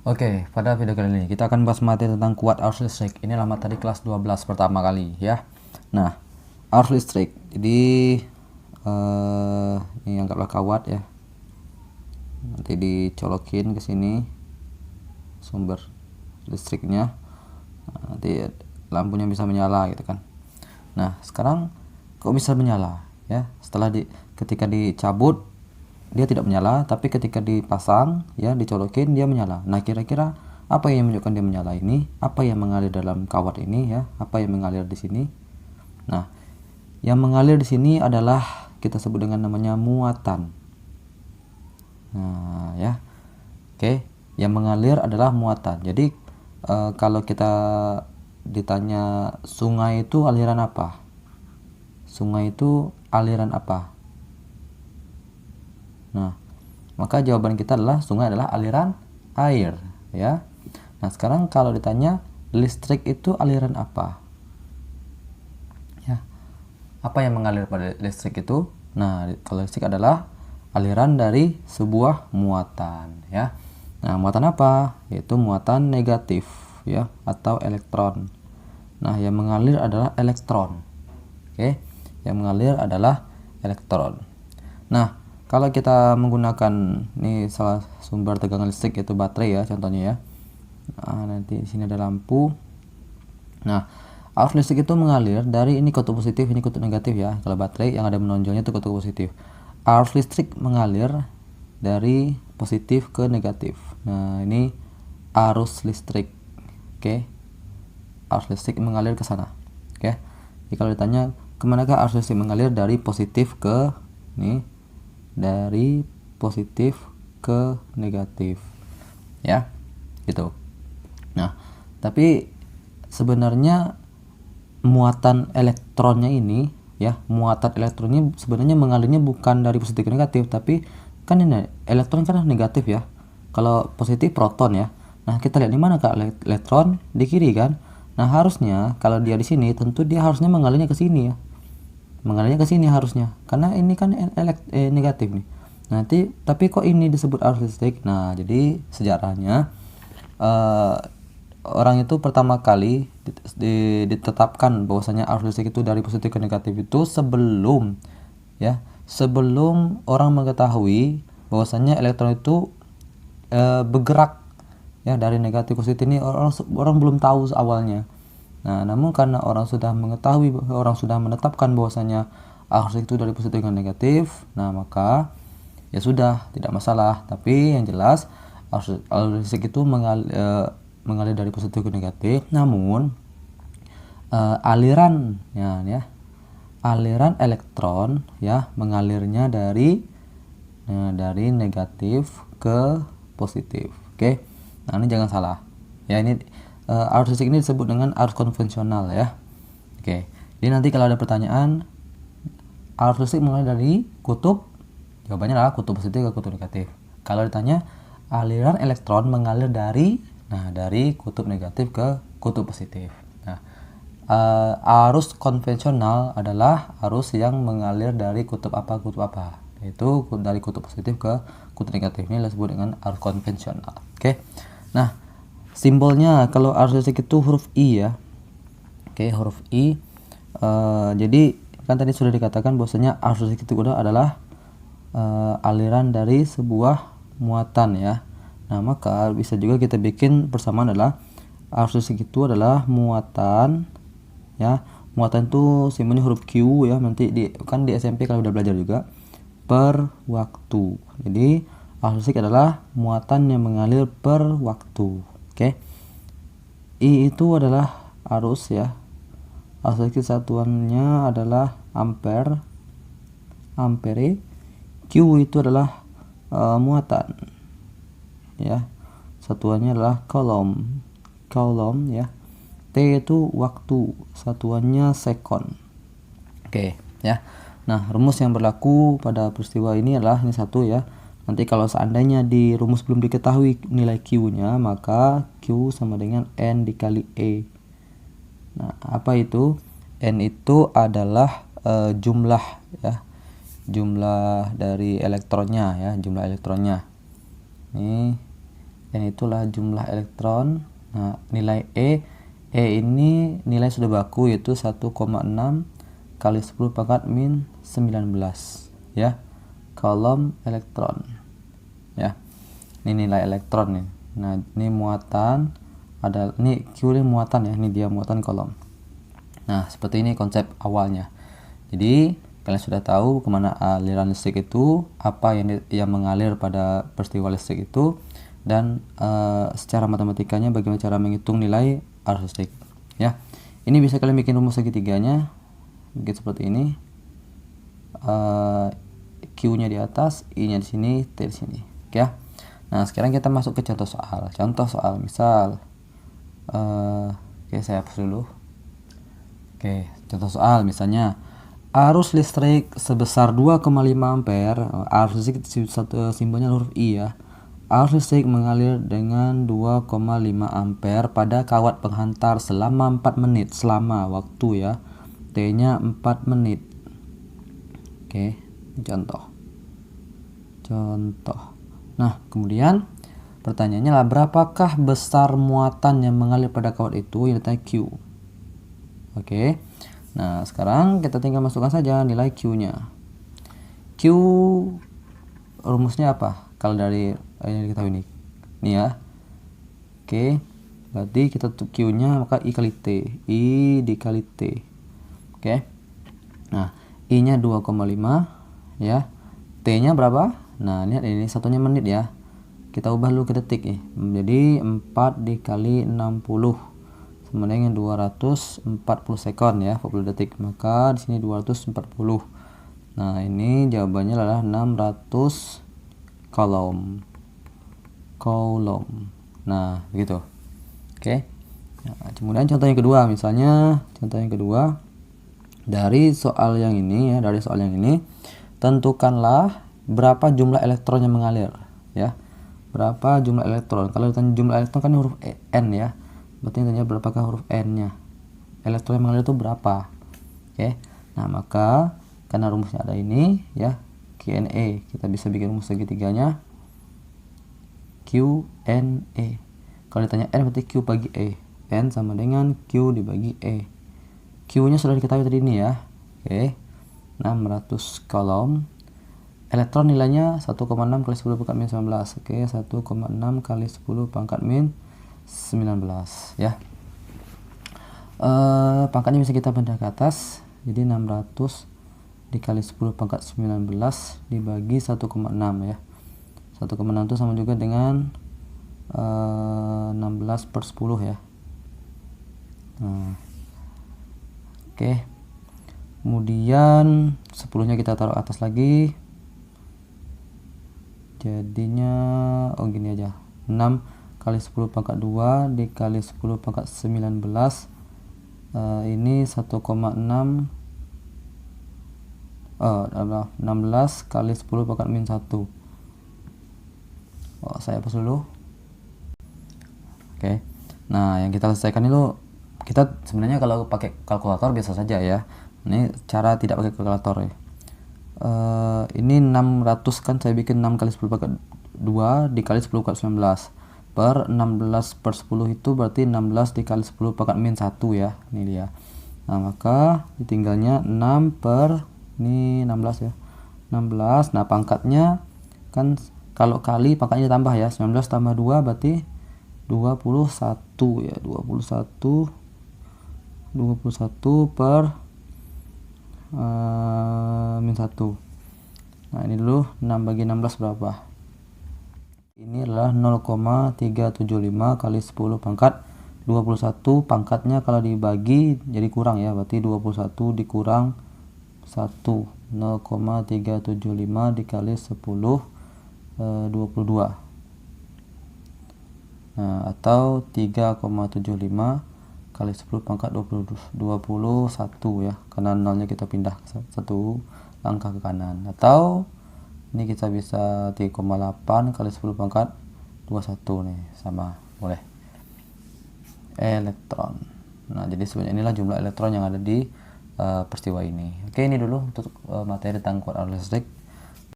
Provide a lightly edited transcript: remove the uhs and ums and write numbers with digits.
Oke, pada video kali ini kita akan bahas materi tentang kuat arus listrik. Inilah materi kelas 12 pertama kali ya. Nah, arus listrik. Jadi ini anggaplah kawat ya. Nanti dicolokin ke sini sumber listriknya. Nanti lampunya bisa menyala gitu kan. Nah, sekarang kok bisa menyala ya? Ketika dicabut dia tidak menyala, tapi ketika dipasang ya, dicolokin dia menyala. Nah, kira-kira apa yang menunjukkan dia menyala ini? Apa yang mengalir dalam kawat ini ya? Apa yang mengalir di sini? Nah, yang mengalir di sini adalah kita sebut dengan namanya muatan. Nah, ya. Oke, yang mengalir adalah muatan. Jadi kalau kita ditanya sungai itu aliran apa? Sungai itu aliran apa? Nah, maka jawaban kita adalah sungai adalah aliran air ya. Nah, sekarang kalau ditanya listrik itu aliran apa? Ya. Apa yang mengalir pada listrik itu? Nah, kalau listrik adalah aliran dari sebuah muatan ya. Nah, muatan apa? Yaitu muatan negatif ya atau elektron. Nah, yang mengalir adalah elektron. Oke. Yang mengalir adalah elektron. Nah, kalau kita menggunakan ini salah sumber tegangan listrik yaitu baterai ya contohnya ya. Nah, nanti di sini ada lampu. Nah, arus listrik itu mengalir dari ini kutub positif, ini kutub negatif ya. Kalau baterai yang ada menonjolnya itu kutub positif. Arus listrik mengalir dari positif ke negatif. Nah, ini arus listrik. Oke. Arus listrik mengalir ke sana. Oke. Jadi kalau ditanya kemanakah arus listrik mengalir dari positif ke ini, dari positif ke negatif ya gitu. Nah, tapi sebenarnya muatan elektronnya ini ya, muatan elektronnya sebenarnya mengalirnya bukan dari positif ke negatif, tapi kan ini elektron kan negatif ya. Kalau positif proton ya. Nah, kita lihat di mana kak elektron di kiri kan. Nah, harusnya kalau dia di sini tentu dia harusnya mengalirnya ke sini ya. Mengalirnya ke sini harusnya, karena ini kan negatif nih. Nanti tapi kok ini disebut arus listrik? Nah, jadi sejarahnya orang itu pertama kali ditetapkan bahwasanya arus listrik itu dari positif ke negatif itu sebelum orang mengetahui bahwasanya elektron itu bergerak ya dari negatif ke positif. Ini orang belum tahu awalnya. Nah, namun karena orang sudah mengetahui, orang sudah menetapkan bahwasanya arus itu dari positif ke negatif, nah maka ya sudah tidak masalah. Tapi yang jelas arus listrik itu mengalir dari positif ke negatif. Namun aliran elektron ya mengalirnya dari negatif ke positif. Oke. Nah, ini jangan salah. Ya, ini arus listrik ini disebut dengan arus konvensional ya. Oke. Jadi nanti kalau ada pertanyaan arus listrik mengalir dari kutub, jawabannya adalah kutub positif ke kutub negatif. Kalau ditanya aliran elektron mengalir dari kutub negatif ke kutub positif. Nah, arus konvensional adalah arus yang mengalir dari kutub apa, yaitu dari kutub positif ke kutub negatif. Ini disebut dengan arus konvensional. Oke. Nah, simbolnya kalau arus listrik itu huruf I ya. Oke, huruf I. Jadi kan tadi sudah dikatakan bahwasanya arus listrik itu adalah aliran dari sebuah muatan ya. Nah, maka bisa juga kita bikin persamaan adalah arus listrik itu adalah muatan ya. Muatan itu simbolnya huruf Q ya. Nanti di SMP kalau udah belajar juga per waktu. Jadi arus listrik adalah muatan yang mengalir per waktu. Oke. I itu adalah arus ya. Arus listrik satuannya adalah ampere. Q itu adalah muatan ya. Satuannya adalah coulomb ya. T itu waktu, satuannya sekon. Oke ya. Nah, rumus yang berlaku pada peristiwa ini adalah ini satu ya. Nanti kalau seandainya di rumus belum diketahui nilai Q-nya, maka Q sama dengan N dikali E. Nah, apa itu? N itu adalah jumlah ya. Jumlah dari elektronnya ya, jumlah elektronnya. Ini N itulah jumlah elektron. Nah, nilai E ini nilai sudah baku, yaitu 1,6 kali 10 pangkat min 19 ya, kolom elektron ya. Ini nilai elektron nih. Nah, ini muatan, ada ini Q ini muatan ya, ini dia muatan kolom. Nah, seperti ini konsep awalnya. Jadi kalian sudah tahu kemana aliran listrik itu, apa yang mengalir pada peristiwa listrik itu, dan secara matematikanya bagaimana cara menghitung nilai arus listrik ya. Ini bisa kalian bikin rumus segitiganya begitu, seperti ini. Q-nya di atas, I-nya di sini, T di sini ya. Nah, sekarang kita masuk ke contoh soal. Misal oke, saya hapus dulu. Oke, contoh soal misalnya arus listrik sebesar 2,5 ampere. Arus listrik simbolnya huruf I ya. Arus listrik mengalir dengan 2,5 ampere pada kawat penghantar selama 4 menit. Selama waktu ya, T-nya 4 menit. Oke, contoh. Nah, kemudian pertanyaannya lah, berapakah besar muatan yang mengalir pada kawat itu, yang ditanya Q. Oke. Nah, sekarang kita tinggal masukkan saja nilai Q-nya. Q rumusnya apa? Kalau dari yang kita ini ya. Oke, berarti kita tutup Q-nya, maka I kali T. I dikali T. Oke. Nah, I-nya 2,5 ya. T-nya berapa? Nah, lihat ini satunya menit ya. Kita ubah dulu ke detik nih. Jadi 4 dikali 60 sama dengan 240 sekon ya, 40 detik. Maka di sini 240. Nah, ini jawabannya adalah 600 kolom. Nah, begitu. Oke. Nah, kemudian contoh yang kedua, misalnya contoh yang kedua dari soal yang ini ya, tentukanlah berapa jumlah elektron yang mengalir ya. Berapa jumlah elektron? Kalau ditanya jumlah elektron kan huruf N ya. Berarti ditanya berapakah huruf N-nya. Elektron yang mengalir itu berapa? Oke. Nah, maka karena rumusnya ada ini ya, QNE, kita bisa bikin rumus segitiganya. QNE. Kalau ditanya N berarti Q bagi E. N sama dengan Q dibagi E. Q-nya sudah diketahui tadi ini ya. Oke. 600 kolom. Elektron nilainya 1,6 kali 10 pangkat min 19. Oke, 1,6 kali 10 pangkat min 19 ya. Pangkatnya bisa kita pindah ke atas. Jadi 600 dikali 10 pangkat 19 dibagi 1,6 ya. 1,6 itu sama juga dengan 16 per 10 ya. Nah, oke. Kemudian 10-nya kita taruh atas lagi. Jadinya gini aja. 6 kali 10 pangkat 2 dikali 10 pangkat 19. Ini 1,6 16 kali 10 pangkat min 1. Saya hapus dulu. Oke. Nah, yang kita selesaikan itu, kita sebenarnya kalau pakai kalkulator biasa saja ya. Ini cara tidak pakai kalkulator ya. Ini 600 kan saya bikin 6 kali 10 pangkat 2 dikali 10 pangkat 19 per 16 per 10 itu berarti 16 dikali 10 pangkat min 1 ya. Ini dia. Nah, maka ditinggalnya 6 per ini 16 ya. 16. Nah, pangkatnya kan kalau kali pangkatnya tambah ya. 19 tambah 2 berarti 21 ya. 21 per min 1. Nah, ini dulu 6 bagi 16 berapa? Ini adalah 0,375 kali 10 pangkat 21. Pangkatnya kalau dibagi jadi kurang ya, berarti 21 dikurang 1. 0,375 dikali 10 22. Nah, atau 3,75 kali 10 pangkat 21 ya, karena nolnya kita pindah satu langkah ke kanan. Atau ini kita bisa 3,8 kali 10 pangkat 21 nih, sama boleh. Elektron. Nah, jadi sebenarnya inilah jumlah elektron yang ada di peristiwa ini. Oke, ini dulu untuk materi tentang kuat arus listrik.